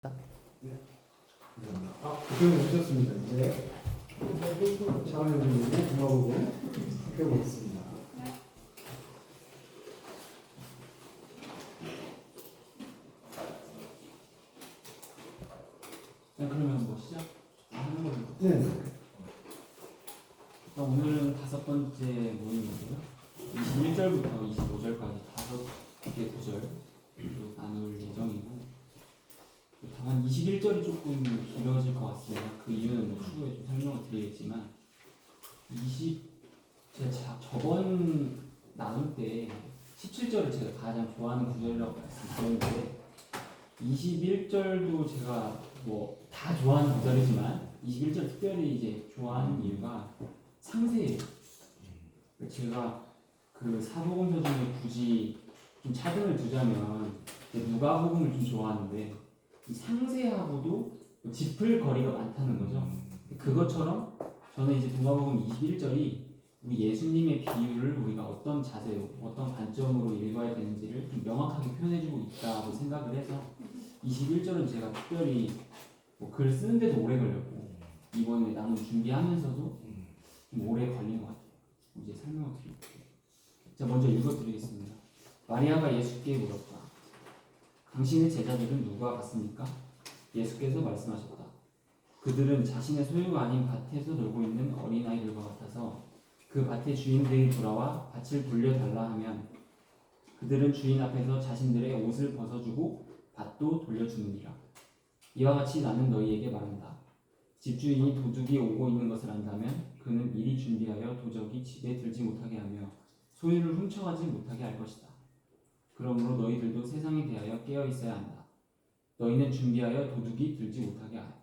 고생 오셨습니다. 이제 차원현님의 동화복음 살펴보겠습니다. 그러면 뭐 시작하는 걸로. 네. 오늘은 5번째 모임이고요. 21절부터 25절까지 5개 구절 나눌 예정이고, 다만 21절이 조금 길어질 것 같습니다. 그 이유는 뭐 추후에 좀 설명을 드리겠지만, 제가 저번 나눌 때 17절을 제가 가장 좋아하는 구절이라고 말씀드렸는데, 21절도 제가 뭐 다 좋아하는 구절이지만 21절 특별히 이제 좋아하는 이유가 상세해요. 제가 그 사복음서 중에 굳이 좀 차등을 두자면 누가복음을 좀 좋아하는데, 이 상세하고도 짚을 거리가 많다는 거죠. 그것처럼 저는 이제 누가복음 21절이 우리 예수님의 비유를 우리가 어떤 자세로, 어떤 관점으로 읽어야 되는지를 좀 명확하게 표현해주고 있다고 생각을 해서 21절은 제가 특별히 글 쓰는데도 오래 걸렸고, 이번에 나는 준비하면서도 좀 오래 걸린 것 같아요. 이제 설명을 드릴게요. 자, 먼저 읽어드리겠습니다. 마리아가 예수께 물었다. 당신의 제자들은 누구와 같습니까? 예수께서 말씀하셨다. 그들은 자신의 소유가 아닌 밭에서 놀고 있는 어린아이들과 같아서 그 밭의 주인들이 돌아와 밭을 돌려달라 하면 그들은 주인 앞에서 자신들의 옷을 벗어주고 밭도 돌려주느니라. 이와 같이 나는 너희에게 말한다. 집주인이 도둑이 오고 있는 것을 안다면 그는 미리 준비하여 도적이 집에 들지 못하게 하며 소유를 훔쳐가지 못하게 할 것이다. 그러므로 너희들도 세상에 대하여 깨어 있어야 한다. 너희는 준비하여 도둑이 들지 못하게 하라.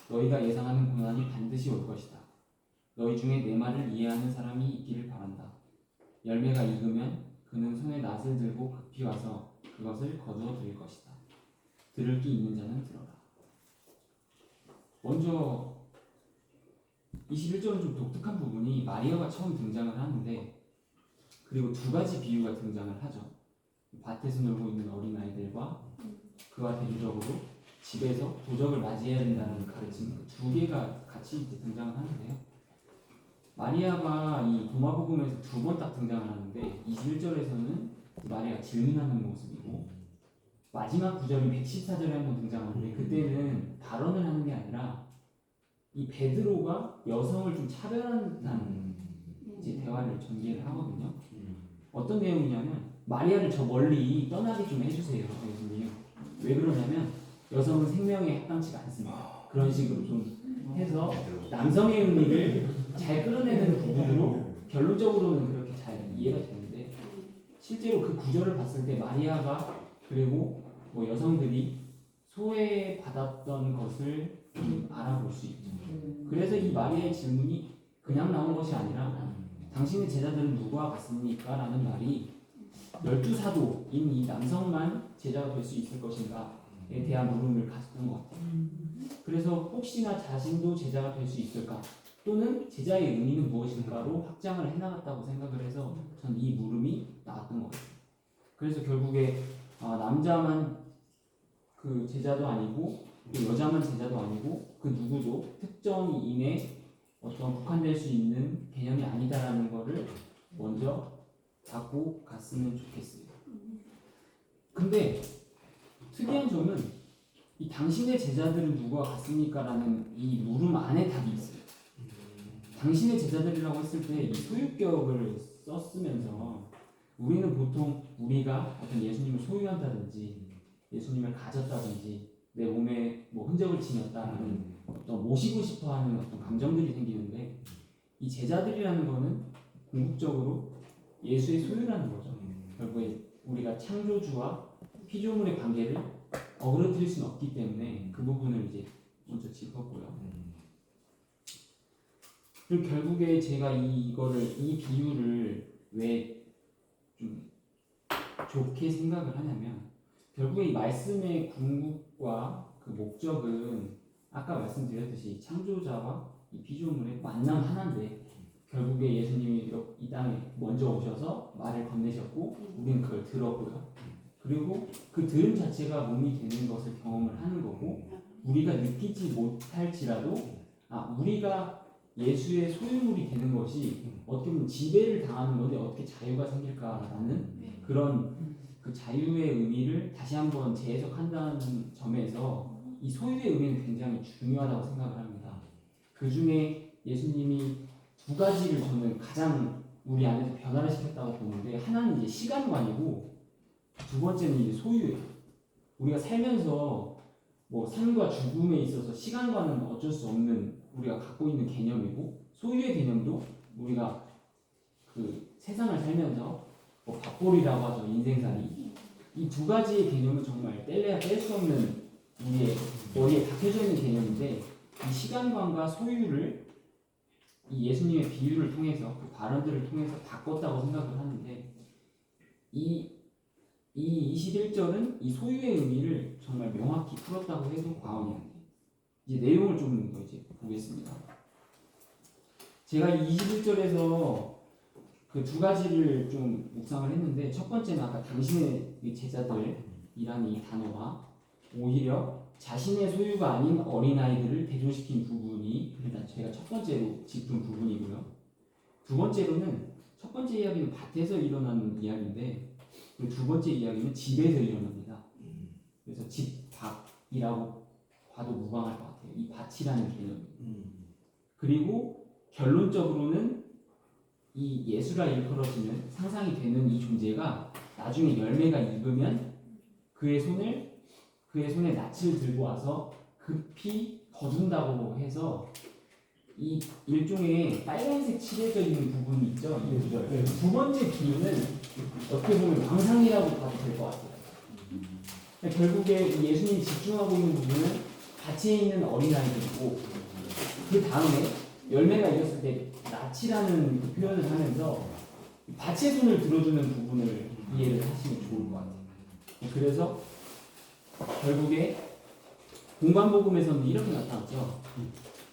너희가 예상하는 고난이 반드시 올 것이다. 너희 중에 내 말을 이해하는 사람이 있기를 바란다. 열매가 익으면 그는 손에 낫을 들고 급히 와서 그것을 거두어 드릴 것이다. 들을 귀 있는 자는 들어라. 먼저 21절은 좀 독특한 부분이 마리아가 처음 등장을 하는데, 그리고 두 가지 비유가 등장을 하죠. 밭에서 놀고 있는 어린아이들과 그와 대조적으로 집에서 도적을 맞이해야 된다는 가르침, 두 개가 같이 이제 등장을 하는데요. 마리아가 이 도마복음에서 두 번 딱 등장을 하는데, 21절에서는 마리아가 질문하는 모습이고, 마지막 구절인 114절에 한번 등장하는데, 그때는 발언을 하는 게 아니라 이 베드로가 여성을 좀 차별한다는 이제 대화를 전개를 하거든요. 어떤 내용이냐면, 마리아를 저 멀리 떠나게 좀 해주세요, 예수님. 왜 그러냐면 여성은 생명에 합당치가 않습니다. 그런 식으로 좀 해서 남성의 의미를 잘 끌어내는 부분으로 결론적으로는 그렇게 잘 이해가 되는데, 실제로 그 구절을 봤을 때 마리아가, 그리고 뭐 여성들이 소외받았던 것을 좀 알아볼 수 있죠. 그래서 이 마리아의 질문이 그냥 나온 것이 아니라 당신의 제자들은 누구와 같습니까? 라는 말이 12사도인 이 남성만 제자가 될 수 있을 것인가에 대한 물음을 가졌던 것 같아요. 그래서 혹시나 자신도 제자가 될 수 있을까, 또는 제자의 의미는 무엇일까로 확장을 해나갔다고 생각을 해서 전 이 물음이 나왔던 것 같아요. 그래서 결국에 남자만 그 제자도 아니고 또 여자만 제자도 아니고 그 누구도 특정인에 어떤 국한될 수 있는 개념이 아니다라는 거를 먼저 갖고 갔으면 좋겠어요. 근데 특이한 점은 이 당신의 제자들은 누구와 같습니까? 라는 이 물음 안에 답이 있어요. 당신의 제자들이라고 했을 때 이 소유격을 썼으면서, 우리는 보통 우리가 어떤 예수님을 소유한다든지 예수님을 가졌다든지 내 몸에 뭐 흔적을 지녔다라는 어떤 모시고 싶어하는 어떤 감정들이 생기는데, 이 제자들이라는 거는 궁극적으로 예수의 소유라는 거죠. 결국에 우리가 창조주와 피조물의 관계를 어그러뜨릴 수는 없기 때문에 그 부분을 이제 먼저 짚었고요. 그리고 결국에 제가 이 비유를 왜 좀 좋게 생각을 하냐면, 결국에 이 말씀의 궁극과 그 목적은 아까 말씀드렸듯이 창조자와 이 피조물의 만남 하나인데, 결국에 예수님이 이 땅에 먼저 오셔서 말을 건네셨고 우리는 그걸 들었고요. 그리고 그 들음 자체가 몸이 되는 것을 경험을 하는 거고 우리가 느끼지 못할지라도 우리가 예수의 소유물이 되는 것이 어떻게 보면 지배를 당하는 건데 어떻게 자유가 생길까라는 그런 그 자유의 의미를 다시 한번 재해석한다는 점에서 이 소유의 의미는 굉장히 중요하다고 생각을 합니다. 그 중에 예수님이 두 가지를 저는 가장 우리 안에서 변화를 시켰다고 보는데 하나는 이제 시간관이고 두 번째는 이제 소유예요. 우리가 살면서 뭐 삶과 죽음에 있어서 시간과는 어쩔 수 없는 우리가 갖고 있는 개념이고 소유의 개념도 우리가 그 세상을 살면서 뭐 밥벌이라고 하죠. 인생살이 이 두 가지의 개념은 정말 뗄래야 뗄 수 없는 우리의 머리에 박혀져 있는 개념인데 이 시간관과 소유를 이 예수님의 비유를 통해서 그 발언들을 통해서 바꿨다고 생각을 하는데 이 21절은 이 소유의 의미를 정말 명확히 풀었다고 해도 과언이 아니에요. 이제 내용을 좀 더 이제 보겠습니다. 제가 이 21절에서 그 두 가지를 좀 묵상을 했는데 첫 번째는 아까 당신의 제자들이라는 이 단어가 오히려 자신의 소유가 아닌 어린아이들을 대조시킨 부분이 일단 제가 첫 번째로 짚은 부분이고요. 두 번째로는 첫 번째 이야기는 밭에서 일어나는 이야기인데 그리고 두 번째 이야기는 집에서 일어납니다. 그래서 집, 밭이라고 봐도 무방할 것 같아요. 이 밭이라는 개념. 그리고 결론적으로는 이 예수라 일컬어지는 상상이 되는 이 존재가 나중에 열매가 익으면 그의 손에 낯을 들고 와서 급히 거둔다고 해서 이 일종의 빨간색 칠해져 있는 부분이 있죠. 이 구절. 두 번째 비유는 어떻게 보면 망상이라고 봐도 될 것 같아요. 결국에 이 예수님이 집중하고 있는 부분은 밭에 있는 어린아이들이고 그 다음에 열매가 익었을 때 낯이라는 그 표현을 하면서 밭에 손을 들어주는 부분을 이해를 하시면 좋을 것 같아요. 그래서 결국에 공관복음에서는 이렇게 나타났죠.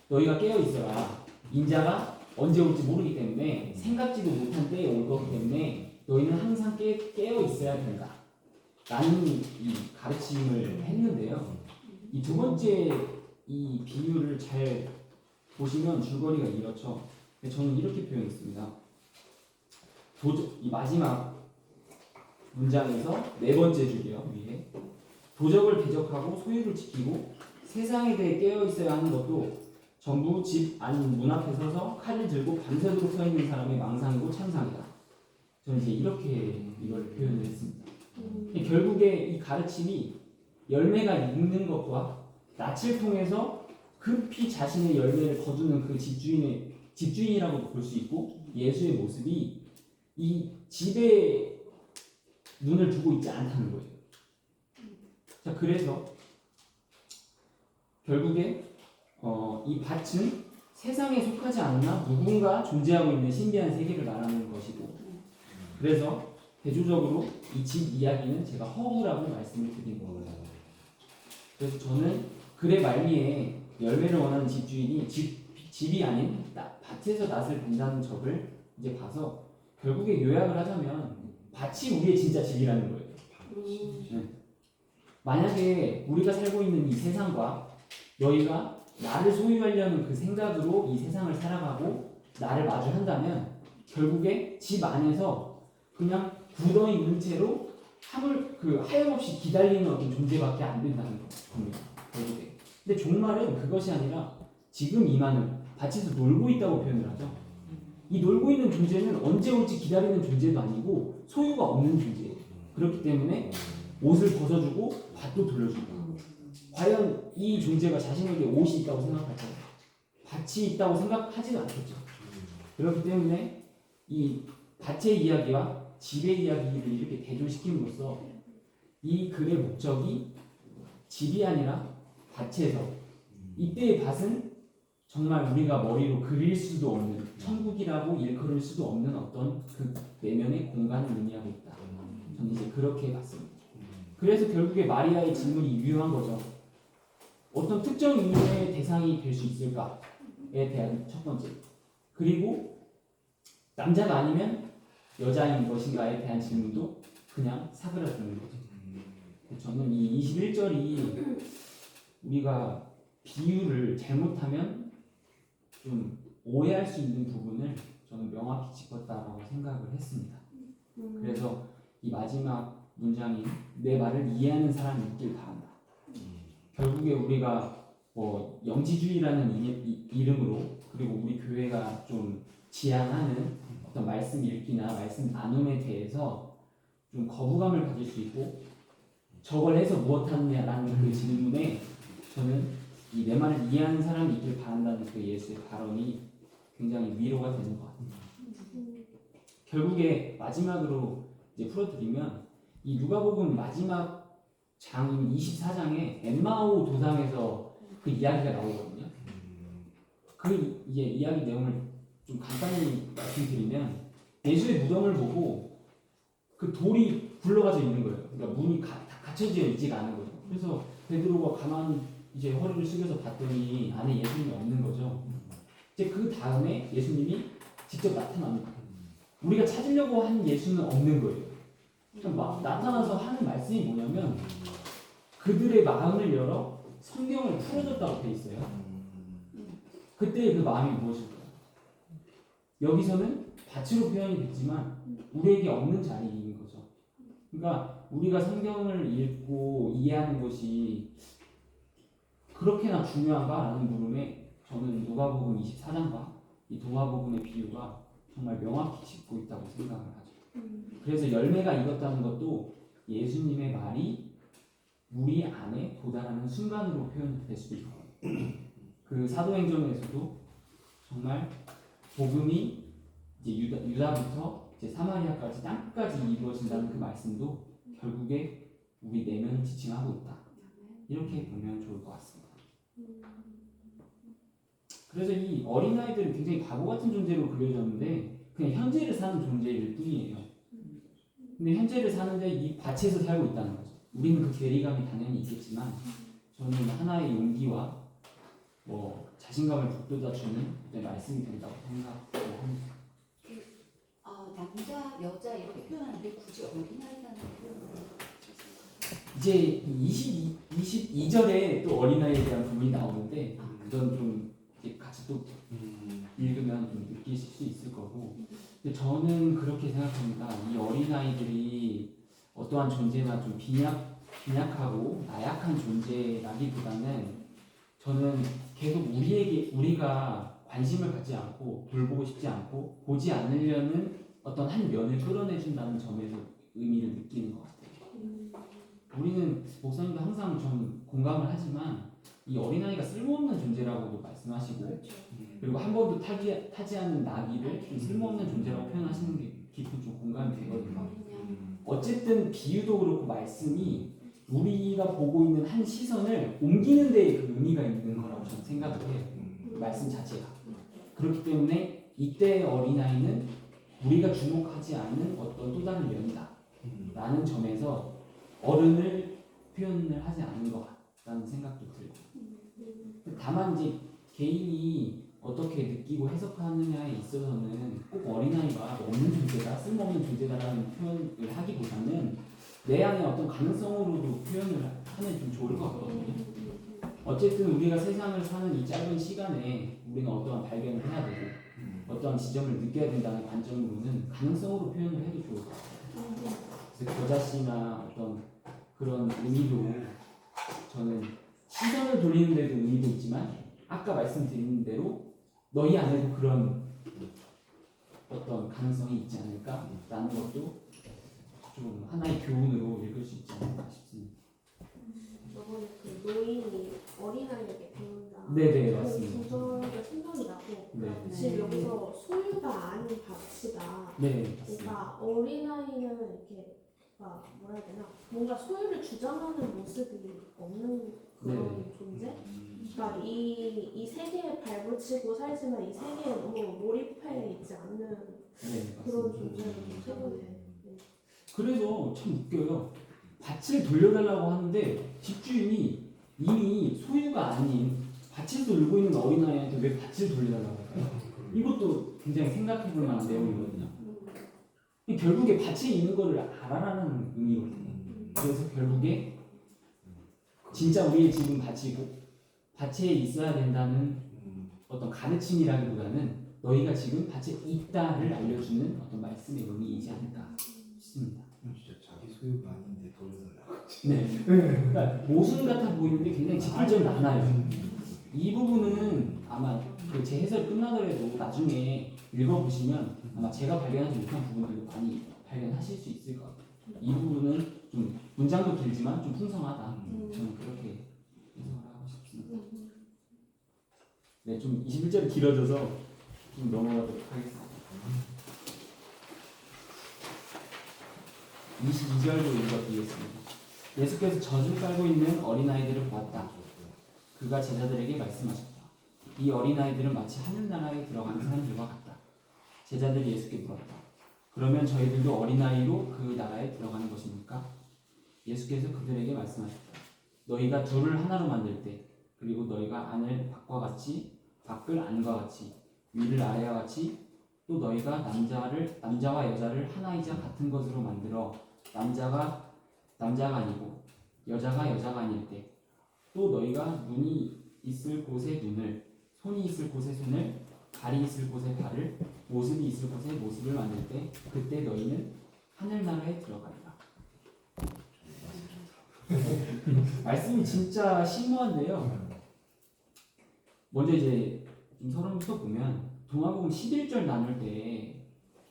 너희가 깨어 있어라. 인자가 언제 올지 모르기 때문에 생각지도 못한 때에 올 거기 때문에 너희는 항상 깨어 있어야 된다. 라는 이 가르침을 했는데요. 이 두 번째 이 비유를 잘 보시면 줄거리가 이렇죠. 저는 이렇게 표현했습니다. 이 마지막 문장에서 네 번째 줄이요. 위에 도적을 대적하고 소유를 지키고 세상에 대해 깨어 있어야 하는 것도 전부 집 안 문 앞에 서서 칼을 들고 밤새도록 서 있는 사람의 망상이고 참상이다. 저는 이제 이렇게 이걸 표현을 했습니다. 결국에 이 가르침이 열매가 있는 것과 낯을 통해서 급히 자신의 열매를 거두는 그 집주인이라고도 볼 수 있고 예수의 모습이 이 집에 눈을 두고 있지 않다는 거예요. 자, 그래서 결국에 이 밭은 세상에 속하지 않나 누군가 존재하고 있는 신비한 세계를 말하는 것이고 그래서 대조적으로 이 집 이야기는 제가 허구라고 말씀을 드린 거예요. 그래서 저는 글의 말미에 열매를 원하는 집주인이 집이 아닌 밭에서 낫을 본다는 적을 이제 봐서 결국에 요약을 하자면 밭이 우리의 진짜 집이라는 거예요. 네. 만약에 우리가 살고 있는 이 세상과 너희가 나를 소유하려는 그 생각으로 이 세상을 살아가고 나를 마주한다면 결국에 집 안에서 그냥 구덩이 물체로 하염없이 기다리는 어떤 존재밖에 안 된다는 겁니다. 결국에. 근데 종말은 그것이 아니라 지금 임하는 밭에서 놀고 있다고 표현을 하죠. 이 놀고 있는 존재는 언제 올지 기다리는 존재도 아니고 소유가 없는 존재예요. 그렇기 때문에 옷을 벗어주고 밭도 돌려주고 과연 이 존재가 자신에게 옷이 있다고 생각할까요? 밭이 있다고 생각하지는 않겠죠. 그렇기 때문에 이 밭의 이야기와 집의 이야기를 이렇게 대조시킴으로써 이 글의 목적이 집이 아니라 밭에서 이때의 밭은 정말 우리가 머리로 그릴 수도 없는 천국이라고 일컬을 수도 없는 어떤 그 내면의 공간을 의미하고 있다. 저는 이제 그렇게 봤습니다. 그래서 결국에 마리아의 질문이 유효한 거죠. 어떤 특정 인물의 대상이 될 수 있을까에 대한 첫 번째. 그리고 남자가 아니면 여자인 것인가에 대한 질문도 그냥 사그라드는 거죠. 저는 이 21절이 우리가 비유를 잘못하면 좀 오해할 수 있는 부분을 저는 명확히 짚었다고 생각을 했습니다. 그래서 이 마지막 문장인 내 말을 이해하는 사람이 있길 바란다. 결국에 우리가 뭐 영지주의라는 이름으로 그리고 우리 교회가 좀 지향하는 어떤 말씀 읽기나 말씀 나눔에 대해서 좀 거부감을 가질 수 있고 저걸 해서 무엇하느냐라는 그 질문에 저는 이 내 말을 이해하는 사람이 있길 바란다는 그 예수의 발언이 굉장히 위로가 되는 것 같아요. 결국에 마지막으로 이제 풀어드리면 이 누가복음 마지막 장인 24장에 엠마오 도상에서 그 이야기가 나오거든요. 그 이제 이야기 내용을 좀 간단히 말씀드리면 예수의 무덤을 보고 그 돌이 굴러가져 있는 거예요. 그러니까 문이 다 닫혀져 있지가 않은 거예요. 그래서 베드로가 가만히 이제 허리를 숙여서 봤더니 안에 예수님이 없는 거죠. 이제 그 다음에 예수님이 직접 나타납니다. 우리가 찾으려고 한 예수는 없는 거예요. 막 나타나서 하는 말씀이 뭐냐면 그들의 마음을 열어 성경을 풀어줬다고 돼 있어요. 그때 그 마음이 무엇일까요? 여기서는 밭으로 표현이 됐지만 우리에게 없는 자리인 거죠. 그러니까 우리가 성경을 읽고 이해하는 것이 그렇게나 중요한가라는 물음에 저는 누가복음 24장과 이 도마복음의 비유가 정말 명확히 짚고 있다고 생각을 하죠. 그래서 열매가 익었다는 것도 예수님의 말이 우리 안에 도달하는 순간으로 표현될 수도 있고 그 사도행전에서도 정말 복음이 이제 유다부터 이제 사마리아까지 땅끝까지 이루어진다는 그 말씀도 결국에 우리 내면을 지칭하고 있다. 이렇게 보면 좋을 것 같습니다. 그래서 이 어린아이들은 굉장히 바보 같은 존재로 그려졌는데 그냥 현재를 사는 존재일 뿐이에요. 근데 현재를 사는데 이 밭에서 살고 있다는 거죠. 우리는 그 괴리감이 당연히 있겠지만 저는 하나의 용기와 뭐 자신감을 북돋아주는 그때 말씀이 된다고 생각을 합니다. 남자, 여자 이렇게 표현하는데 굳이 어린아이라는 표현을 이제 22절에 또 어린아이에 대한 부분이 나오는데 그건 좀 이제 같이 또 읽으면 좀 느끼실 수 있을 거고 근데 저는 그렇게 생각합니다. 이 어린아이들이 어떠한 존재나 좀 빈약하고 나약한 존재라기보다는 저는 계속 우리가 관심을 갖지 않고 돌보고 싶지 않고 보지 않으려는 어떤 한 면을 끌어내준다는 점에서 의미를 느끼는 것 같아요. 우리는 목사님도 항상 좀 공감을 하지만 이 어린아이가 쓸모없는 존재라고도 말씀하시고 그리고 한 번도 타지 않는 나귀를 좀 쓸모없는 존재라고 표현하시는 게 깊은 좀 공감이 되거든요. 어쨌든 비유도 그렇고 말씀이 우리가 보고 있는 한 시선을 옮기는 데에 그 의미가 있는 거라고 저는 생각을 해요. 말씀 자체가. 그렇기 때문에 이때의 어린아이는 우리가 주목하지 않는 어떤 또 다른 면이다 라는 점에서 어른을 표현을 하지 않는 것 같다는 생각도 들고 다만 이제 개인이 어떻게 느끼고 해석하느냐에 있어서는 꼭 어린아이가 없는 존재다, 쓸모없는 존재다라는 표현을 하기보다는 내 안에 어떤 가능성으로도 표현을 하면 좀 좋을 것 같거든요. 어쨌든 우리가 세상을 사는 이 짧은 시간에 우리는 어떠한 발견을 해야 되고 어떠한 지점을 느껴야 된다는 관점으로는 가능성으로 표현을 해도 좋을 것 같아요. 그래서 겨자씨나 어떤 그런 의미도 저는 시선을 돌리는 데도 의미도 있지만 아까 말씀드린 대로 너희 안에도 그런 어떤 가능성이 있지 않을까라는 것도 좀 하나의 교훈으로 읽을 수 있지 않을까 싶습니다. 저번에 그 노인이 어린아이에게 배운다. 네네 맞습니다. 그 구절도 생각이 나고 네. 지금 여기서 소유가 아닌 가치다. 네 맞습니다. 그러니까 어린아이는 이렇게 뭐라 해야 되나 뭔가 소유를 주장하는 모습이 없는 그런 네. 존재. 그러니까 이 세계에 발붙이고 살지만 이 세계에 너무 몰입해 있지 않는 네 그런 맞습니다. 존재로 생각이 돼요. 그래서 참 웃겨요. 밭을 돌려달라고 하는데 집주인이 이미 소유가 아닌 밭에서 놀고 있는 어린아이한테 왜 밭을 돌려달라고 할까요? 이것도 굉장히 생각해볼 만한 내용이거든요. 결국에 밭에 있는 거를 알아라는 의미거든요. 그래서 결국에 진짜 우리의 집은 밭에 있어야 된다는 어떤 가르침이라기보다는 너희가 지금 밭에 있다를 알려주는 어떤 말씀의 의미이지 않을까 싶습니다. 진짜 자기 소유가 아닌데 돌려달라고. 네. 그러니까 모순 같아 보이는데 굉장히 짚을 많아요. 이 부분은 아마 그 제 해설이 끝나더라도 나중에 읽어보시면 아마 제가 발견하지 못한 부분들도 많이 발견하실 수 있을 것 같아요. 이 부분은 좀 문장도 길지만 좀 풍성하다. 저는 그렇게 해석을 하고 싶습니다. 네, 좀 21절이 길어져서 좀 넘어가도록 하겠습니다. 22절도 읽어드리겠습니다. 예수께서 젖을 빨고 있는 어린아이들을 보았다. 그가 제자들에게 말씀하셨다. 이 어린아이들은 마치 하늘나라에 들어가는 사람들과 같다. 제자들이 예수께 물었다. 그러면 저희들도 어린아이로 그 나라에 들어가는 것입니까? 예수께서 그들에게 말씀하셨다. 너희가 둘을 하나로 만들 때, 그리고 너희가 안을 밖과 같이, 밖을 안과 같이, 위를 아래와 같이, 또 너희가 남자와 여자를 하나이자 같은 것으로 만들어 남자가 아니고 여자가 아닐 때, 또 너희가 눈이 있을 곳에 눈을, 손이 있을 곳에 손을, 발이 있을 곳에 발을, 모습이 있을 곳에 모습을 만들 때, 그때 너희는 하늘나라에 들어가리라. 말씀이 진짜 심오한데요. 먼저 이제 좀 서론부터 보면 동화복음 11절 나눌 때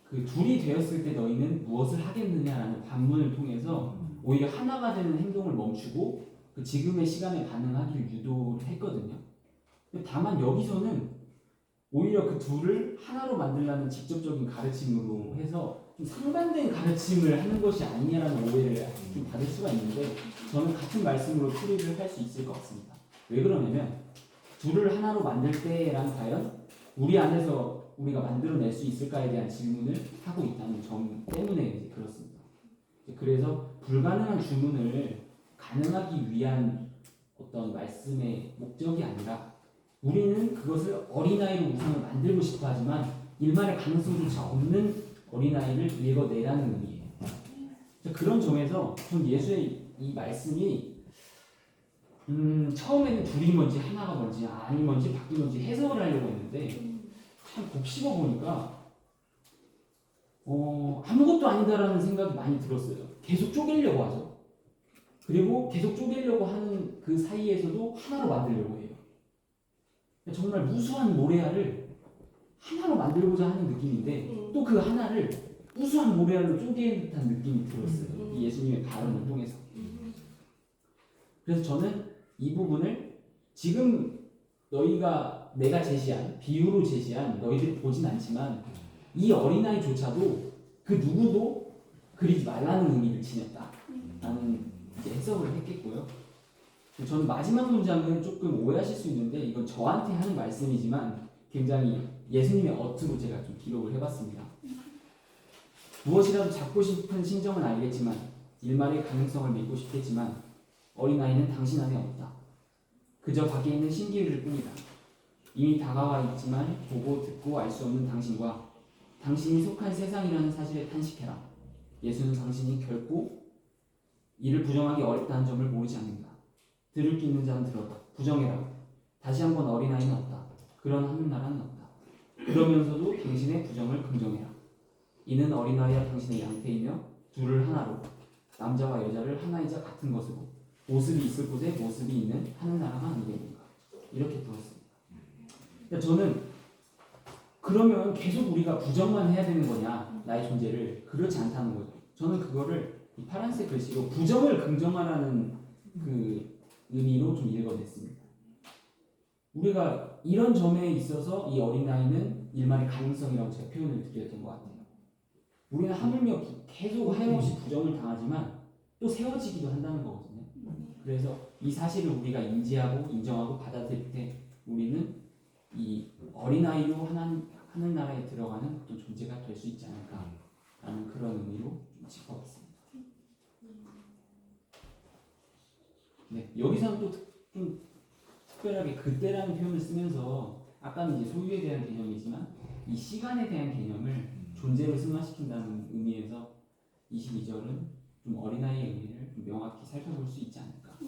그 둘이 되었을 때 너희는 무엇을 하겠느냐라는 반문을 통해서 오히려 하나가 되는 행동을 멈추고 그 지금의 시간에 반응하기를 유도를 했거든요. 다만 여기서는 오히려 그 둘을 하나로 만들라는 직접적인 가르침으로 해서 좀 상반된 가르침을 하는 것이 아니냐라는 오해를 좀 받을 수가 있는데 저는 같은 말씀으로 풀이를 할 수 있을 것 같습니다. 왜 그러냐면 둘을 하나로 만들 때란 과연 우리 안에서 우리가 만들어낼 수 있을까에 대한 질문을 하고 있다는 점 때문에 이제 그렇습니다. 그래서 불가능한 주문을 가능하기 위한 어떤 말씀의 목적이 아니라 우리는 그것을 어린아이로 우상을 만들고 싶어 하지만 일말의 가능성조차 없는 어린아이를 읽어내라는 의미예요. 그런 점에서 전 예수의 이 말씀이 처음에는 둘이 뭔지 하나가 뭔지 아니 뭔지 바뀐 뭔지 해석을 하려고 했는데 참 곱씹어 보니까 아무것도 아니다라는 생각이 많이 들었어요. 계속 쪼개려고 하죠. 그리고 계속 쪼개려고 하는 그 사이에서도 하나로 만들려고 해요. 정말 무수한 모래알을 하나로 만들고자 하는 느낌인데 또 그 하나를 무수한 모래알로 쪼개는 듯한 느낌이 들었어요. 이 예수님의 발언을 통해서. 그래서 저는 이 부분을 지금 내가 제시한 비유로 제시한 너희들이 보진 않지만 이 어린아이조차도 그 누구도 그리지 말라는 의미를 지녔다라는 이제 해석을 했겠고요. 저는 마지막 문장은 조금 오해하실 수 있는데 이건 저한테 하는 말씀이지만 굉장히 예수님의 어투로 제가 좀 기록을 해봤습니다. 무엇이라도 잡고 싶은 심정은 알겠지만 일말의 가능성을 믿고 싶겠지만 어린아이는 당신 안에 없다. 그저 밖에 있는 신기루일 뿐이다. 이미 다가와 있지만 보고 듣고 알 수 없는 당신과 당신이 속한 세상이라는 사실에 탄식해라. 예수는 당신이 결코 이를 부정하기 어렵다는 점을 모르지 않는다. 들을 수 있는 자는 들어라. 부정해라. 다시 한번 어린아이는 없다. 그런 하늘나라는 없다. 그러면서도 당신의 부정을 긍정해라. 이는 어린아이와 당신의 양태이며 둘을 하나로 남자와 여자를 하나이자 같은 것으로 모습이 있을 곳에 모습이 있는 하늘나라가 아니겠는가. 이렇게 들었습니다. 그러니까 저는 그러면 계속 우리가 부정만 해야 되는 거냐 나의 존재를. 그렇지 않다는 거죠. 저는 그거를 이 파란색 글씨로 부정을 긍정하라는 그 의미로 좀 읽어냈습니다. 우리가 이런 점에 있어서 이 어린아이는 일말의 가능성이라고 제가 표현을 드렸던 것 같아요. 우리는 하물며 계속 하염없이 부정을 당하지만 또 세워지기도 한다는 거거든요. 그래서 이 사실을 우리가 인지하고 인정하고 받아들일 때 우리는 이 어린아이로 하늘나라에 들어가는 어떤 존재가 될 수 있지 않을까라는 그런 의미로 좀 짚어봤습니다. 네, 여기서는 또 좀 특별하게 그때라는 표현을 쓰면서 아까는 이제 소유에 대한 개념이지만 이 시간에 대한 개념을 존재로 승화시킨다는 의미에서 22절은 좀 어린아이의 의미를 좀 명확히 살펴볼 수 있지 않을까.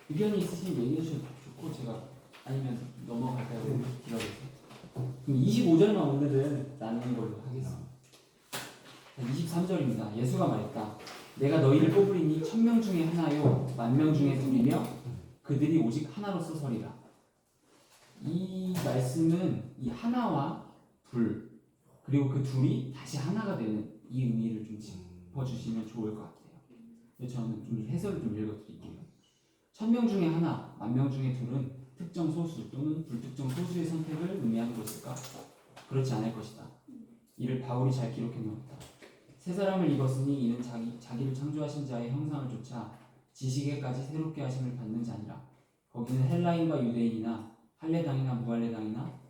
의견이 있으시면 얘기해 주셔도 좋고 제가 아니면 넘어갈까요? 길어져서. 그럼 25절만 오늘은 나누는 걸로 하겠습니다. 23절입니다. 예수가 말했다. 내가 너희를 뽑으리니 1000명 중에 하나요 10,000명 중에 둘이며 그들이 오직 하나로서 서리라. 이 말씀은 이 하나와 둘 그리고 그 둘이 다시 하나가 되는 이 의미를 좀 짚어주시면 좋을 것 같아요. 근데 저는 좀 해설을 좀 읽어드릴게요. 1000명 중에 하나, 10,000명 중에 둘은 특정 소수 또는 불특정 소수의 선택을 의미하는 것일까? 그렇지 않을 것이다. 이를 바울이 잘 기록해 놓았다. 새 사람을 입었으니 이는 자기를 창조하신 자의 형상을 좇아 지식에까지 새롭게 하심을 받는 자니라. 거기는 헬라인과 유대인이나 할례당이나 무할례당이나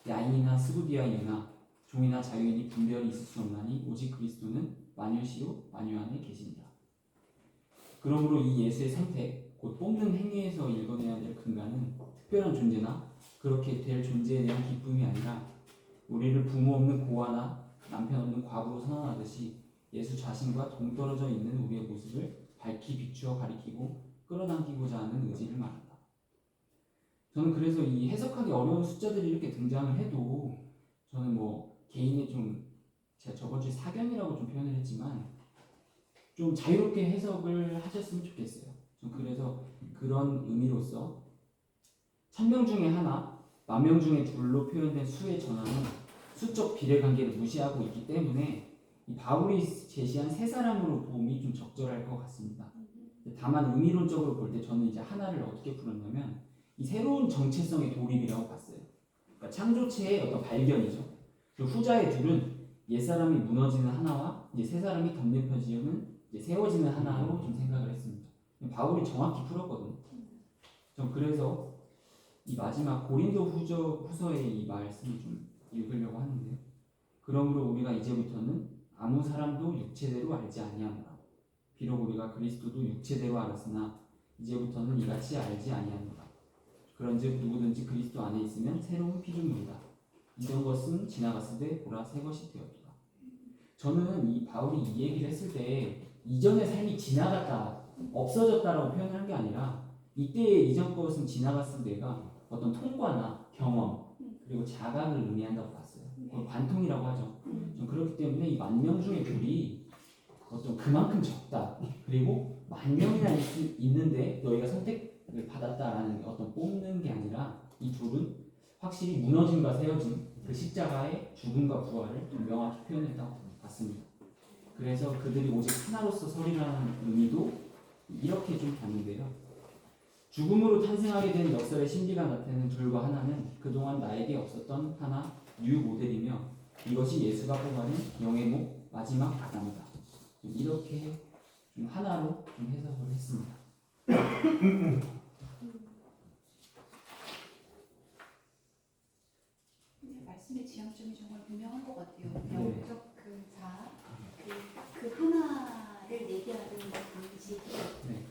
야인이나 스구디아인이나 종이나 자유인이 분별이 있을 수 없나니 오직 그리스도는 만유시요 만유 안에 계시니라. 그러므로 이 예수의 선택, 곧 뽑는 행위에서 읽어내야 될 근간은 특별한 존재나 그렇게 될 존재에 대한 기쁨이 아니라 우리를 부모 없는 고아나 남편 없는 과부로 선언하듯이 예수 자신과 동떨어져 있는 우리의 모습을 밝히 비추어 가리키고 끌어당기고자 하는 의지를 말한다. 저는 그래서 이 해석하기 어려운 숫자들이 이렇게 등장을 해도 저는 뭐 개인의 좀 제가 저번주에 사견이라고 좀 표현을 했지만 좀 자유롭게 해석을 하셨으면 좋겠어요. 전 그래서 그런 의미로서 1000명 중에 하나, 10,000명 중에 둘로 표현된 수의 전환은 수적 비례관계를 무시하고 있기 때문에 이 바울이 제시한 세 사람으로 봄이 좀 적절할 것 같습니다. 다만 의미론적으로 볼 때 저는 이제 하나를 어떻게 풀었냐면 이 새로운 정체성의 도립이라고 봤어요. 그러니까 창조체의 어떤 발견이죠. 그 후자의 둘은 옛사람이 무너지는 하나와 이제 새 사람이 덧입혀지는 이제 세워지는 하나로 좀 생각을 했습니다. 바울이 정확히 풀었거든요. 전 그래서 이 마지막 고린도 후서의 이 말씀을 좀 읽으려고 하는데요. 그러므로 우리가 이제부터는 아무 사람도 육체대로 알지 아니하노라. 비록 우리가 그리스도도 육체대로 알았으나 이제부터는 이같이 알지 아니하노라. 그런즉 누구든지 그리스도 안에 있으면 새로운 피조물이다. 이전 것은 지나갔으되 보라 새 것이 되었도다. 저는 이 바울이 이 얘기를 했을 때 이전의 삶이 지나갔다, 없어졌다라고 표현한 게 아니라 이때의 이전 것은 지나갔을 때가 어떤 통과나 경험 그리고 자각을 의미한다고 봤어요. 그걸 관통이라고 하죠. 전 그렇기 때문에 이 10,000명 중에 둘이 어떤 그만큼 적다. 그리고 10,000명이나 있는데 너희가 선택을 받았다라는 어떤 뽑는 게 아니라 이 둘은 확실히 무너짐과 세워짐, 그 십자가의 죽음과 부활을 좀 명확히 표현했다고 봤습니다. 그래서 그들이 오직 하나로서 서리라는 의미도 이렇게 좀 봤는데요. 죽음으로 탄생하게 된 역설의 신비가 나타내는 둘과 하나는 그동안 나에게 없었던 하나 뉴 모델이며 이것이 예수가 뽑아낸 영의 목 마지막 아담이다. 이렇게 좀 하나로 좀 해석을 했습니다. 말씀의 지향점이 정말 분명한 것 같아요. 영적 그 자, 그 하나를 얘기하는 방식이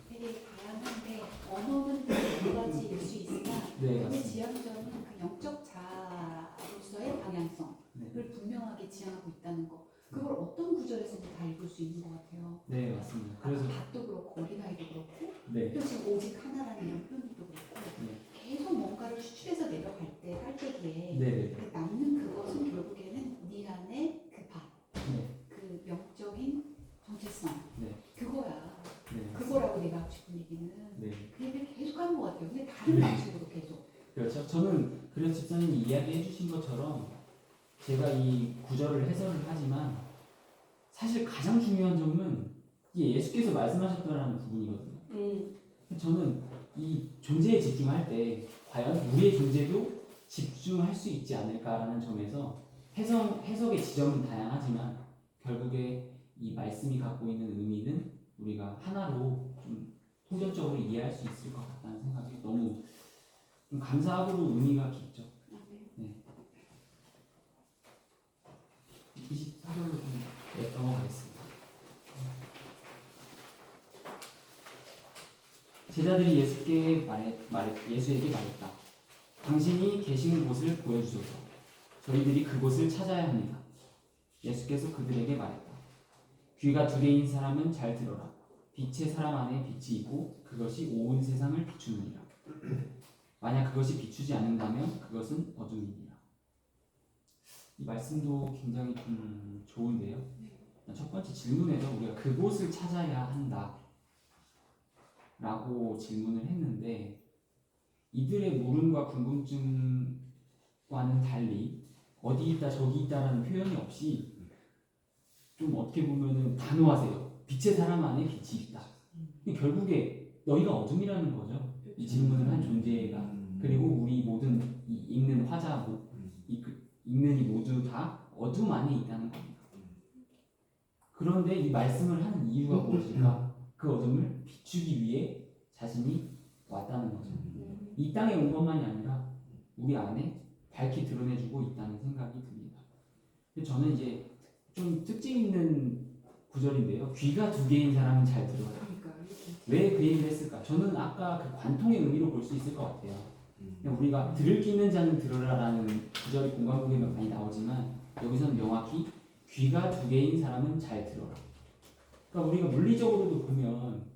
되게 다양한데 언어는 여러 가지일 수 있으나 그 지향점은 그 영적 자로서의 방향성을 분명하게 지향하고 있다는 거. 그걸 어떤 구절에서도 다 읽을 수 있는 것 같아요. 네, 맞습니다. 그래서 밭도 그렇고 어린아이도 그렇고 네. 또 지금 오직 하나라는 이런 표현도 그렇고 계속 뭔가를 수출해서 내려갈 때 깔때기에 그 남는 그것은 결국에는 네 안에 그 밭, 그 영적인 정체성 그거야. 그거라고 내가 하고 싶은 얘기는 그 얘기를 계속 하는 것 같아요. 근데 다른 방식으로 계속. 그렇죠. 저는 그래서 집사님이 이야기해 주신 것처럼 제가 이 구절을 해설을 하지만 사실 가장 중요한 점은 이게 예수께서 말씀하셨다는 부분이거든요. 저는 이 존재에 집중할 때 과연 우리의 존재도 집중할 수 있지 않을까라는 점에서 해석의 지점은 다양하지만 결국에 이 말씀이 갖고 있는 의미는 우리가 하나로 좀 통전적으로 이해할 수 있을 것 같다는 생각이 너무 좀 감사하고도 의미가 깊죠. 네. 24절로 좀 넘어가겠습니다. 제자들이 예수에게 말했다. 당신이 계신 곳을 보여주소서. 저희들이 그곳을 찾아야 합니다. 예수께서 그들에게 말했다. 귀가 두 개인 사람은 잘 들어라. 빛의 사람 안에 빛이 있고 그것이 온 세상을 비추느니라. 만약 그것이 비추지 않는다면 그것은 어둠이니라. 이 말씀도 굉장히 좀 좋은데요. 첫 번째 질문에서 우리가 그곳을 찾아야 한다 라고 질문을 했는데, 이들의 물음과 궁금증과는 달리 어디 있다 저기 있다라는 표현이 없이 좀 어떻게 보면은 단호하세요. 빛의 사람 안에 빛이 있다. 결국에 너희가 어둠이라는 거죠. 이 질문을 한 존재가. 그리고 우리 모든 읽는 화자, 읽는 이 모두 다 어둠 안에 있다는 겁니다. 그런데 이 말씀을 하는 이유가 무엇일까? 그 어둠을 비추기 위해 자신이 왔다는 거죠. 이 땅에 온 것만이 아니라 우리 안에 밝히 드러내주고 있다는 생각이 듭니다. 저는 이제 좀 특징 있는 구절인데요. 귀가 두 개인 사람은 잘 들어요. 왜 그 얘기를 했을까? 저는 아까 그 관통의 의미로 볼 수 있을 것 같아요. 그냥 우리가 들을 끼 있는 자는 들으라라는 구절이 공간국에 많이 나오지만 여기서는 명확히 귀가 두 개인 사람은 잘 들어라. 그러니까 우리가 물리적으로도 보면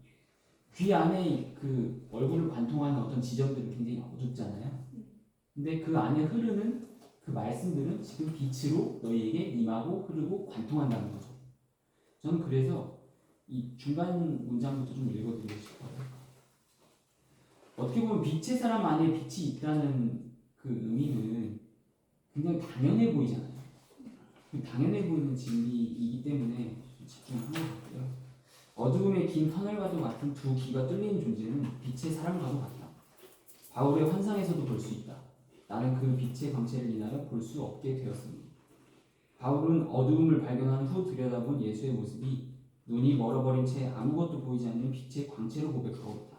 귀 안에 그 얼굴을 관통하는 어떤 지점들이 굉장히 어둡잖아요. 근데 그 안에 흐르는 그 말씀들은 지금 빛으로 너희에게 임하고 흐르고 관통한다는 거죠. 저는 그래서 이 중간 문장부터 좀 읽어드리고 싶어요. 어떻게 보면 빛의 사람 안에 빛이 있다는 그 의미는 굉장히 당연해 보이잖아요. 당연해 보이는 진리이기 때문에 집중하는 것 같고요. 어두움의 긴 터널과도 같은 두 귀가 뚫린 존재는 빛의 사람과도 같다. 바울의 환상에서도 볼 수 있다. 나는 그 빛의 광채를 인하여 볼 수 없게 되었습니다. 바울은 어두움을 발견한 후 들여다본 예수의 모습이 눈이 멀어버린 채 아무것도 보이지 않는 빛의 광채로 고백하고 있다.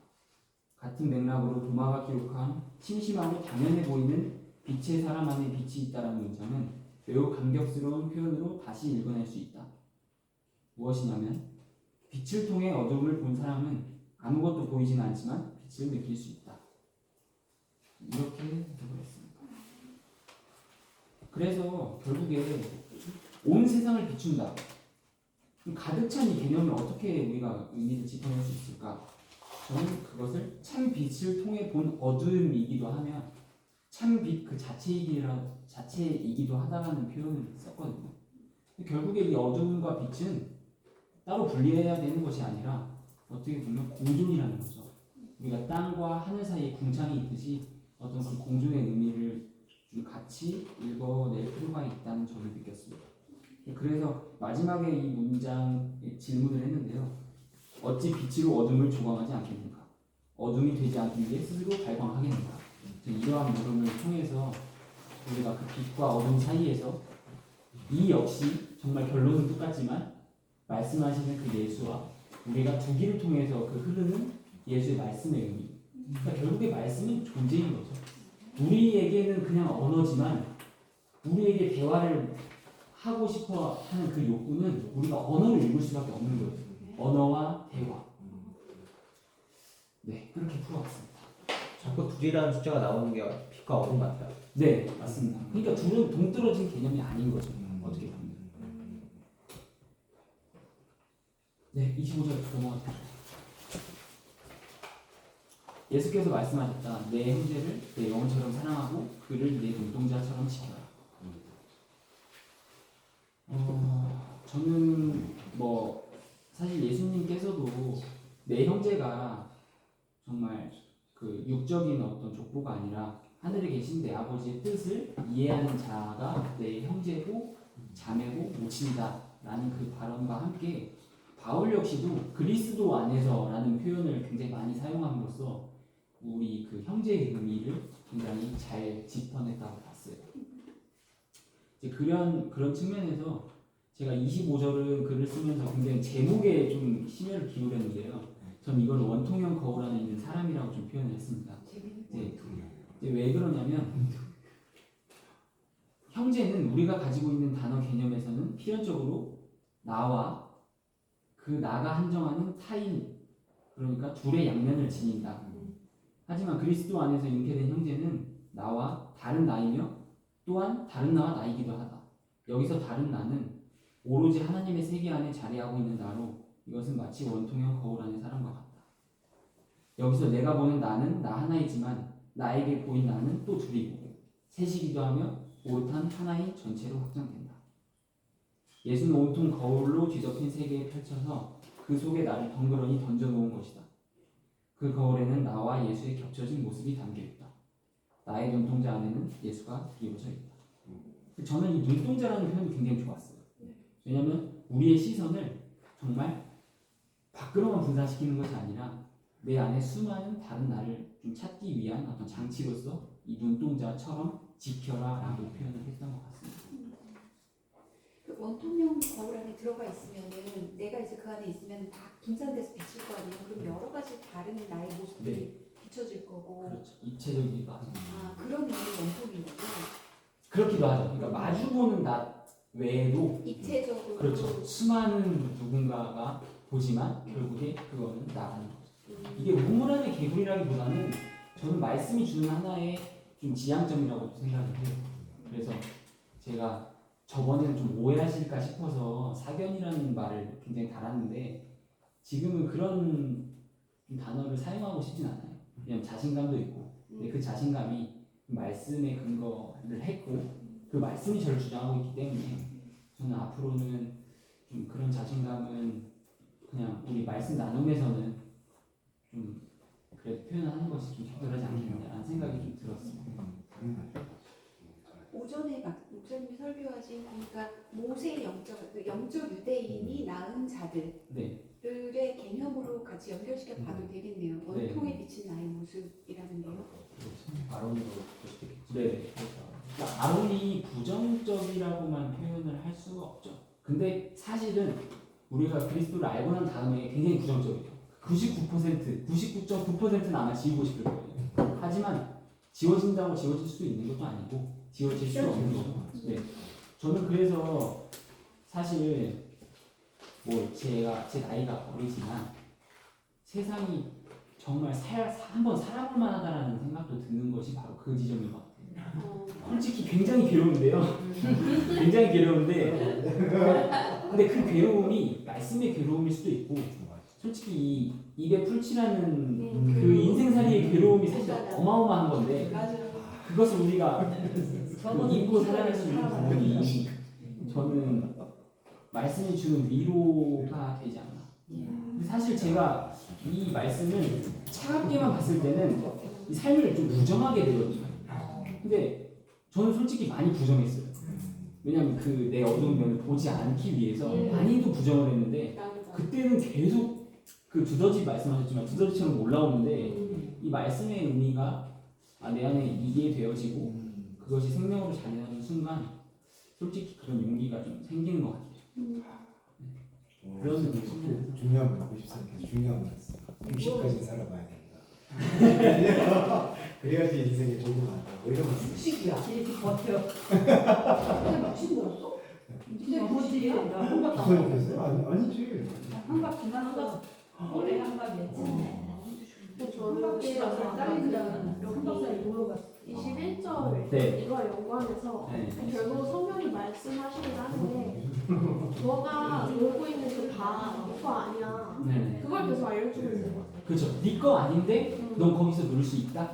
같은 맥락으로 도마가 기록한 심심하고 당연해 보이는 빛의 사람 안에 빛이 있다라는 문장은 매우 감격스러운 표현으로 다시 읽어낼 수 있다. 무엇이냐면 빛을 통해 어둠을 본 사람은 아무것도 보이지는 않지만 빛을 느낄 수 있다. 이렇게 해석했습니다. 그래서 결국에 온 세상을 비춘다. 가득 찬 이 개념을 어떻게 우리가 의미를 짚어낼 수 있을까? 저는 그것을 참 빛을 통해 본 어둠이기도 하며 참 빛 그 자체이기도 하다라는 표현을 썼거든요. 결국에 이 어둠과 빛은 따로 분리해야 되는 것이 아니라 어떻게 보면 공존이라는 거죠. 우리가 땅과 하늘 사이에 궁창이 있듯이 어떤 그 공존의 의미를 좀 같이 읽어낼 필요가 있다는 점을 느꼈습니다. 그래서 마지막에 이 문장에 질문을 했는데요. 어찌 빛으로 어둠을 조광하지 않겠는가? 어둠이 되지 않기 위해 스스로 발광하겠는가? 이러한 물음을 통해서 우리가 그 빛과 어둠 사이에서 이 역시 정말 결론은 똑같지만 말씀하시는 그 예수와 우리가 두 길을 통해서 그 흐르는 예수의 말씀의 의미. 그러니까 결국에 말씀은 존재인 거죠. 우리에게는 그냥 언어지만 우리에게 대화를 하고 싶어 하는 그 욕구는 우리가 언어를 읽을 수밖에 없는 거예요. 언어와 대화. 네, 그렇게 풀어봤습니다. 자꾸 둘이라는 숫자가 나오는 게 빛과 어둠 같아요. 네, 맞습니다. 그러니까 둘은 동떨어진 개념이 아닌 거죠. 어떻게 보면. 네, 25절 넘어가죠. 예수께서 말씀하셨다. 내 형제를 내 영혼처럼 사랑하고 그를 내 눈동자처럼 지켜라. 저는 뭐 사실 예수님께서도 내 형제가 정말 그 육적인 어떤 족보가 아니라 하늘에 계신 내 아버지의 뜻을 이해하는 자가 내 형제고 자매고 모친다라는 그 발언과 함께 바울 역시도 그리스도 안에서라는 표현을 굉장히 많이 사용함으로써 우리 그 형제의 의미를 굉장히 잘 짚어냈다고 봤어요. 이제 그런 측면에서 제가 25절은 글을 쓰면서 굉장히 제목에 좀 심혈을 기울였는데요. 전 이걸 원통형 거울 안에 있는 사람이라고 좀 표현을 했습니다. 이제 왜 그러냐면 형제는 우리가 가지고 있는 단어 개념에서는 필연적으로 나와 그 나가 한정하는 타인, 그러니까 둘의 양면을 지닌다. 하지만 그리스도 안에서 잉태된 형제는 나와 다른 나이며 또한 다른 나와 나이기도 하다. 여기서 다른 나는 오로지 하나님의 세계 안에 자리하고 있는 나로 이것은 마치 원통형 거울 안의 사람과 같다. 여기서 내가 보는 나는 나 하나이지만 나에게 보인 나는 또 둘이고 셋이기도 하며 오롯한 하나인 전체로 확장된다. 예수는 온통 거울로 뒤덮인 세계에 펼쳐서 그 속에 나를 덩그러니 던져놓은 것이다. 그 거울에는 나와 예수의 겹쳐진 모습이 담겨있다. 나의 눈동자 안에는 예수가 이루어져 있다. 저는 이 눈동자라는 표현이 굉장히 좋았어요. 왜냐하면 우리의 시선을 정말 밖으로만 분산시키는 것이 아니라 내 안에 수많은 다른 나를 좀 찾기 위한 어떤 장치로서 이 눈동자처럼 지켜라 라고 표현을 했던 것 같습니다. 그 원통형 거울 안에 들어가 있으면은 내가 이제 그 안에 있으면 다 분산돼서 비칠 거 아니에요. 그럼 여러 가지 다른 나의 모습들이 비춰질 거고. 그렇죠. 입체적이기도 하죠. 아 그런 의미 원통인 거죠. 그렇기도 하죠. 그러니까 마주보는 나 외에도 입체적으로. 그렇죠. 수많은 누군가가 보지만 결국에 그거는 나라는 거죠. 이게 우물 안의 개구리라기보다는 저는 말씀이 주는 하나의 좀 지향점이라고 생각을 해요. 그래서 제가 저번에는 좀 오해하실까 싶어서 사견이라는 말을 굉장히 달았는데 지금은 그런 단어를 사용하고 싶진 않아요. 왜냐면 자신감도 있고 근데 그 자신감이 말씀에 근거를 했고 그 말씀이 저를 주장하고 있기 때문에 저는 앞으로는 좀 그런 자신감은 그냥 우리 말씀 나눔에서는 좀 그래도 표현하는 것이 좀 적절하지 않겠냐라는 생각이 좀 들었습니다. 오전에 목사님이 설교하신 그러니까 모세의 영적 유대인이 낳은 자들의 네, 개념으로 같이 연결시켜 봐도 되겠네요. 네. 원통에 비친 나의 모습이라는데요. 아론으로 볼 수도 있겠지. 네. 그러니까 아론이 부정적이라고만 표현을 할 수가 없죠. 근데 사실은 우리가 그리스도를 알고 난 다음에 굉장히 부정적이에요. 99.9%는 아마 지우고 싶을 거예요. 하지만 지워진다고 지워질 수도 있는 것도 아니고 지워질 수도 없는 거죠. 네. 저는 그래서 사실 뭐 제 나이가 어리지만 세상이 정말 한번 살아볼 만하다라는 생각도 드는 것이 바로 그 지점인 것 같아요. 솔직히 굉장히 괴로운데요. 굉장히 괴로운데 근데 그 괴로움이 말씀의 괴로움일 수도 있고 솔직히 이 입에 풀칠하는 그 인생살이의 괴로움이 사실 어마어마한 건데 그것을 우리가 입고 살아갈 수 있는 부분이 저는 말씀이 주는 위로가 되지 않나. 근데 사실 제가 이 말씀을 차갑게만 봤을 때는 이 삶을 좀 부정하게 되거든요. 근데 저는 솔직히 많이 부정했어요. 왜냐면 그 내 어두운 면을 보지 않기 위해서 많이도 부정을 했는데 그때는 계속 그 두더지 말씀하셨지만 두더지처럼 올라오는데 이 말씀의 의미가 내 안에 이게 되어지고 그것이 생명으로 자리하는 순간 솔직히 그런 용기가 좀 생기는 것 같아요. 그런 중요한 거 93개 중요한 거 있어. 60까지 살아봐야 된다. 그래야지 인생에 좋은 거 같다. 뭐 이런 거 있어. 60이야. 이렇게 버텨. 근데 막신 거였어? 이제 뭐지? 한 바퀴 무슨 얘기했어요? 아니지. 한 바퀴 나가. 올해 한 바퀴. 저는 한 바퀴 보러 갔어. 21절 네. 이거 연구하면서 네. 결국 성령이 말씀하시긴 하는데 너가 놀고 있는 그거 아니야. 네네. 그걸 계속 알려주고 있는 것 같아요. 그렇죠. 네 거 아닌데 넌 거기서 놀 수 있다.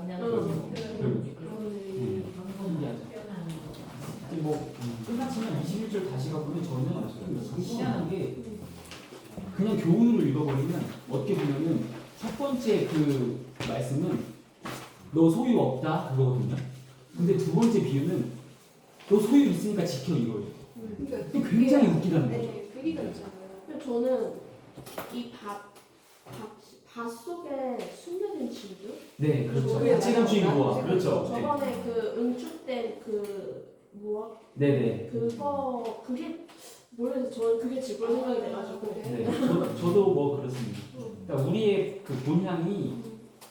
뭐 끝났지만 21절 다시 가보면 저는 희한한 게 그냥 교훈으로 읽어버리면 어떻게 보면은 첫 번째 그 말씀은 너 소유 없다 그거거든요. 근데 두 번째 비유는 너 소유 있으니까 지켜 이거예요. 그러니까 이게 굉장히 웃기다는 거죠. 네, 괴리가 있잖아요. 근데 저는 이 밭 속에 숨겨진 진주? 네, 그렇죠. 그게 가치감주의 맞나? 무엇 그렇죠. 네. 저번에 그 응축된 그 무엇? 네네. 그게 모르겠어요. 저는 그게 지금 생각이 돼가지고. 네, 저도 뭐 그렇습니다. 그러니까 우리의 그 본향이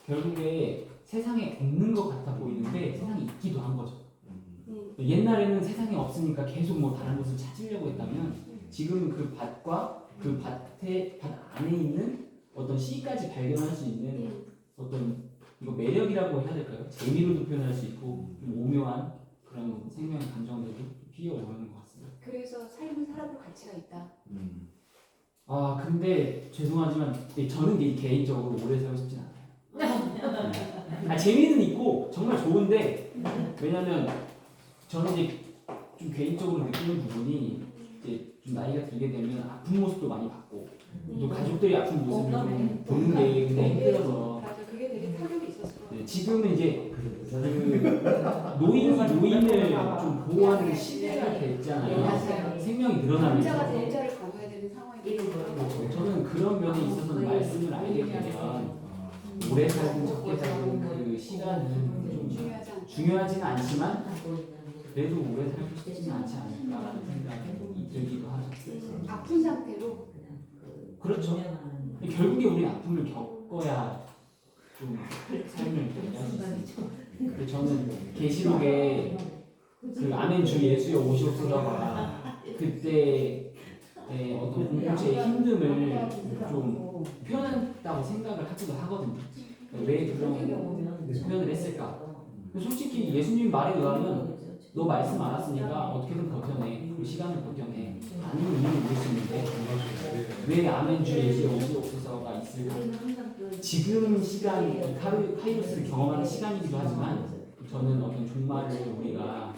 결국에 세상에 없는 것 같아 보이는데 세상에 있기도 한 거죠. 옛날에는 세상에 없으니까 계속 뭐 다른 것을 찾으려고 했다면 지금은 그 밭과 그 밭 안에 있는 어떤 씨까지 발견할 수 있는 어떤 이거 매력이라고 해야 될까요? 재미로도 표현할 수 있고 좀 오묘한 그런 생명의 감정들도 피어오르는 것 같습니다. 그래서 삶을 살아볼 가치가 있다. 아 근데 죄송하지만 저는 개인적으로 오래 살고 싶진 않아요. 아 재미는 있고 정말 좋은데 왜냐면 저는 이제 좀 개인적으로 느끼는 부분이 이제 좀 나이가 들게 되면 아픈 모습도 많이 봤고 또 가족들이 아픈 모습을 좀 보는 게 굉장히 힘들어서 맞아, 그게 되게 타격이 있었을 것 같아요. 지금은 이제 그 노인을 좀 보호하는 시대가 됐잖아요. 맞아요. 생명이 남자가 늘어나면서 남자를 가둬야 되는 상황이 되더라고요. 저는 그런 면에 있어서는 말씀을 알게 되면 오래 살든 적게 살든 그 시간은 좀 중요하지 않다. 중요하지는 않지만 그래도 오래 살고 싶지는 않지 않을까라는 생각이 들기도 하죠. 아픈 상태로 그렇죠. 결국에 우리 아픔을 겪어야 좀 삶을 영위할 수 있습니다. 그래서 저는 계시록에 그 아멘 주 예수여 오시옵소서가 그때 어떤 공동체의 힘듦을 좀 표현했다고 생각을 하기도 하거든요. 왜 그런 표현을 했을까? 솔직히 예수님 말에 의하면 너 말씀 안 왔으니까 어떻게든 버텨내. 그리고 시간을 버텨내. 아니면 이유를 모를 수 있는데 왜 아멘 주 예수여 오시옵소서가 있을까? 지금 시간 카이로스를 경험하는 시간이기도 하지만 저는 어떤 종말을 우리가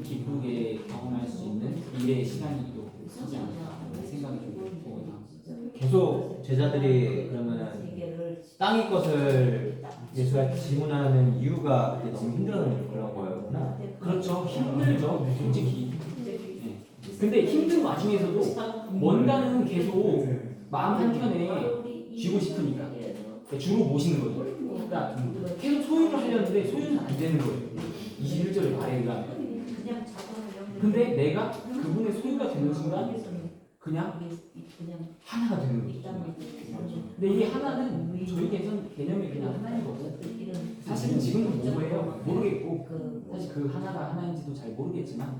기쁘게 경험할 수 있는 미래의 시간이기도 하지 않을까 생각이 좀 들고 계속 제자들이 그러면 땅의 것을 예수가 질문하는 이유가 그때 너무 힘들어서 그런 거였구나. 그렇죠. 힘들죠. 솔직히. 네. 근데 힘든 와중에서도 뭔가는 계속 마음 한켠에 쥐고 싶으니까 주로 모시는 거죠. 그러니까 계속 소유를 하려는데 소유는 안 되는 거예요. 21절에 말에 의하면. 근데 내가 그분의 소유가 되는 순간 그냥 하나가 되는 거죠. 근데 이 하나는 저희에게선 개념이 그냥 하나인 거고 사실은 지금도 뭐예요? 모르겠고 사실 그 하나가 하나인지도 잘 모르겠지만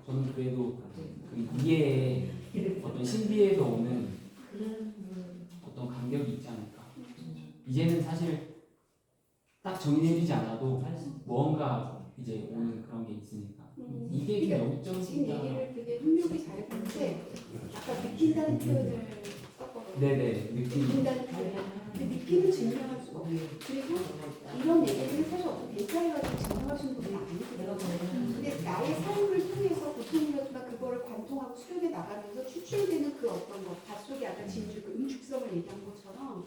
저는 그래도 그 이해의 어떤 신비에서 오는 어떤 감격이 있지 않을까. 이제는 사실 딱 정의되지 않아도 뭔가 이제 오는 그런 게 있으니까 이게 좀 영적인 지금 얘기를 되게 흥미롭게 잘했는데 아까 느낀다는 표현을 썼거든요. 네네 느낌. 느낀다는 표현. 그 느낌을 증명할 수가 없어요. 그리고 이런 얘기를 사실 어떤 데이터를 가지고 증명할 수 있는 부분은 아니거든요. 근데 나의 삶을 통해서 고통이라든가 그거를 관통하고 수련해 나가면서 추출되는 그 어떤 것, 닷속에 아까 진주 그 응축성을 얘기한 것처럼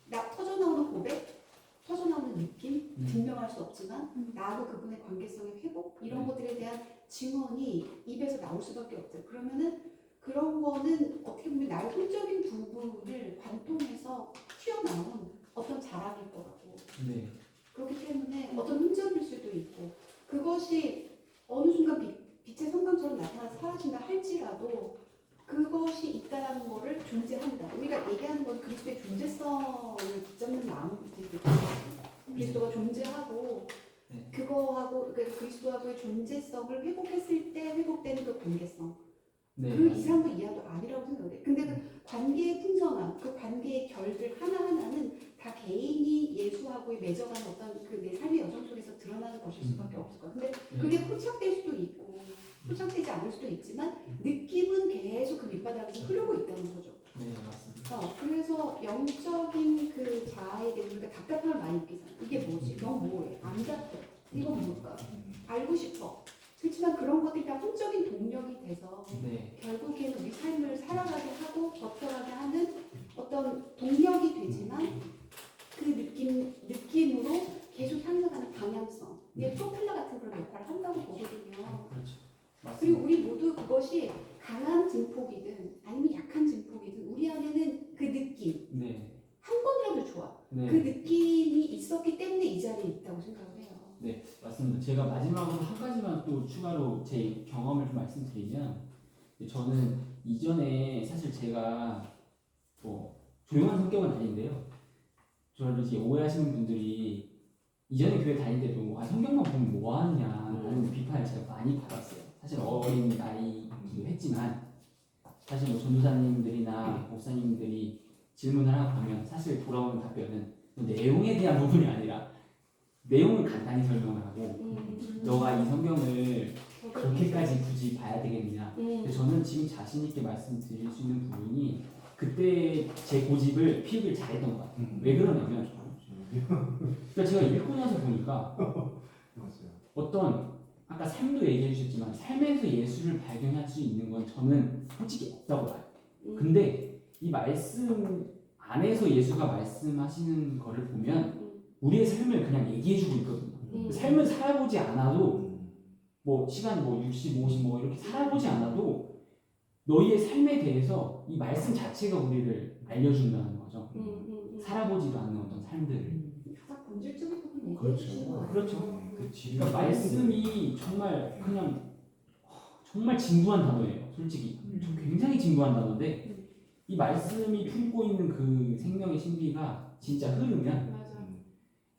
나 터져나오는 고백, 터져나오는 느낌, 증명할 수 없지만 나하고 그분의 관계성의 회복 이런 것들에 대한 증언이 입에서 나올 수밖에 없어요. 그러면은 그런 거는 어떻게 보면 나의 혼적인 부분을 관통해서 튀어나온 어떤 자랑일 거라고. 네. 그렇기 때문에 어떤 흔적일 수도 있고 그것이 어느 순간 빛의 성광처럼 나타나서 사라진다 할지라도 그것이 있다라는 거를 존재한다. 우리가 얘기하는 건 그리스도의 존재성을 붙잡는 마음이거든요. 그리스도가 존재하고 네. 그거하고 그러니까 그리스도하고의 존재성을 회복했을 때 회복되는 그 관계성. 네. 그 이상도 이하도 아니라고 생각해. 근데 그 관계의 풍성함, 그 관계의 결들 하나하나는 다 개인이 예수하고의 맺어가는 어떤 그 내 삶의 여정 속에서 드러나는 것일 수밖에 없을 거야. 근데 그게 포착될 수도 있고 포착되지 않을 수도 있지만 느낌은 계속 그 밑바닥에서 흐르고 있다는 거죠. 네 맞습니다. 그래서 영적인 그 자아에 대해서 우리가 답답함을 많이 느끼잖아. 이게 뭐지? 너 뭐해? 안 답답해. 이건 뭘까? 알고 싶어. 그렇지만 그런 것들이 다 혼적인 동력이 돼서 네. 결국에는 우리 삶을 살아가게 하고 버텨가게 하는 어떤 동력이 되지만 그 느낌으로 계속 향상하는 방향성. 이게 프로펠러 같은 그런 역할을 한다고 보거든요. 그렇죠. 그리고 맞습니다. 우리 모두 그것이 강한 증폭이든 아니면 약한 증폭이든 우리 안에는 그 느낌 네. 한 번이라도 좋아. 네. 그 느낌이 있었기 때문에 이 자리에 있다고 생각을 해요. 네, 맞습니다. 제가 마지막으로 한 가지만 또 추가로 제 경험을 좀 말씀드리면 저는 이전에 사실 제가 뭐 조용한 성격은 아닌데요. 저를 이제 오해하시는 분들이 이전에 교회 다닐 때도 성경만 보면 뭐 하느냐 라는 비판을 제가 많이 받았어요. 사실 어린 나이기도 했지만 사실 뭐 전도사님들이나 목사님들이 질문을 하나 보면 사실 돌아오는 답변은 내용에 대한 부분이 아니라 내용을 간단히 설명을 하고 너가 이 성경을 그렇게까지 굳이 봐야 되겠느냐. 근데 저는 지금 자신 있게 말씀드릴 수 있는 부분이 그때 제 고집을 피우길 잘했던 것 같아요. 왜 그러냐면 그러니까 제가 읽고 나서 보니까 맞아요. 어떤 아까 삶도 얘기해 주셨지만 삶에서 예수를 발견할 수 있는 건 저는 솔직히 없다고 봐요. 근데 이 말씀 안에서 예수가 말씀하시는 거를 보면 우리의 삶을 그냥 얘기해 주고 있거든요. 삶을 살아보지 않아도 뭐 시간 뭐 60, 50 뭐 이렇게 살아보지 않아도 너희의 삶에 대해서 이 말씀 자체가 우리를 알려준다는 거죠. 살아보지도 않는 어떤 삶들을. 가장 본질적인 부분 얘기해 그렇죠. 주시는 거예요. 그렇죠. 그 그러니까 말씀이 정말 그냥 정말 진부한 단어예요. 솔직히 굉장히 진부한 단어인데 이 말씀이 품고 있는 그 생명의 신비가 진짜 흐르면 맞아.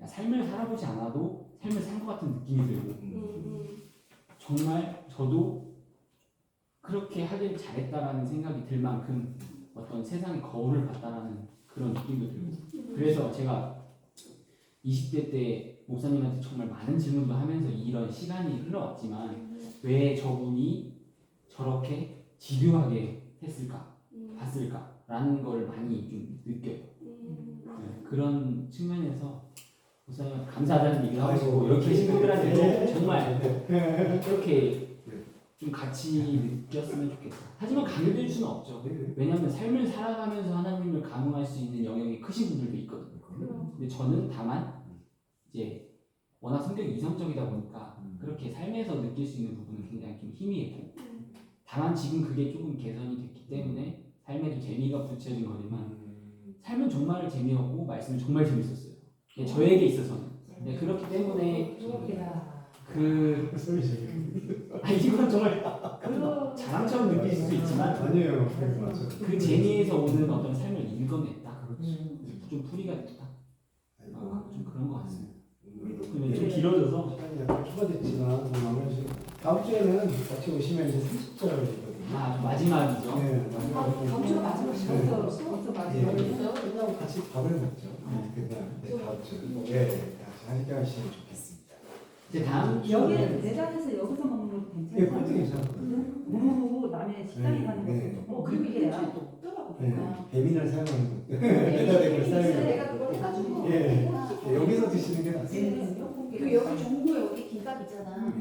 야, 삶을 살아보지 않아도 삶을 산 것 같은 느낌이 들고 정말 저도 그렇게 하길 잘했다라는 생각이 들 만큼 어떤 세상의 거울을 봤다라는 그런 느낌도 들고 그래서 제가 20대 때 목사님한테 정말 많은 질문도 하면서 이런 시간이 흘러왔지만 왜 저분이 저렇게 집요하게 했을까 봤을까라는 걸 많이 좀 느껴요. 네, 그런 측면에서 목사님 감사하다는 얘기를 하고 싶고 이렇게 친구들한테도 정말 그렇게 좀 같이 느꼈으면 좋겠다. 하지만 강요될 수는 없죠. 왜냐하면 삶을 살아가면서 하나님을 감응할 수 있는 영역이 크신 분들도 있거든요. 근데 저는 다만 이제 워낙 성격이 이성적이다 보니까 그렇게 삶에서 느낄 수 있는 부분은 굉장히 좀 희미했고 다만 지금 그게 조금 개선이 됐기 때문에 삶에도 재미가 붙여진 거지만 삶은 정말 재미없고 말씀은 정말 재밌었어요. 저에게 있어서는. 네, 그렇기 때문에 이건 정말 자랑처럼 느끼실 수 있지만 아니에요. 맞아요. 그 재미에서 오는 어떤 삶을 읽어냈다. 좀 풀이가 됐다. 좀 그런 것 같습니다. 근데 좀 길어져서 시간이 약간 초과됐지만 마무리 다음 주에는 같이 오시면 이제 30절이거든요. 좀 마지막이죠. 네, 다음 주가 마지막 시간이에요. 벌써 마지막이에요. 끝나고 같이 밥을 먹죠. 그냥 다음 주. 네, 같이 함께 하시면 좋겠습니다. 이제 다음 여기에 대전에서 여기서 먹는 것도 예, 그것도 괜찮아요. 괜찮거든요. 무무무 남의 식당에 네, 가는 네. 것도 그리고 이게 그게야. 또 없더라고 네, 보니까. 배민을 사용하는 거. 배달앱을 사용하는 내가 거. 그걸 해가지고 예, 여기서 드시는 게 낫습니다. 그 여기 종구에 여기 김밥 있잖아.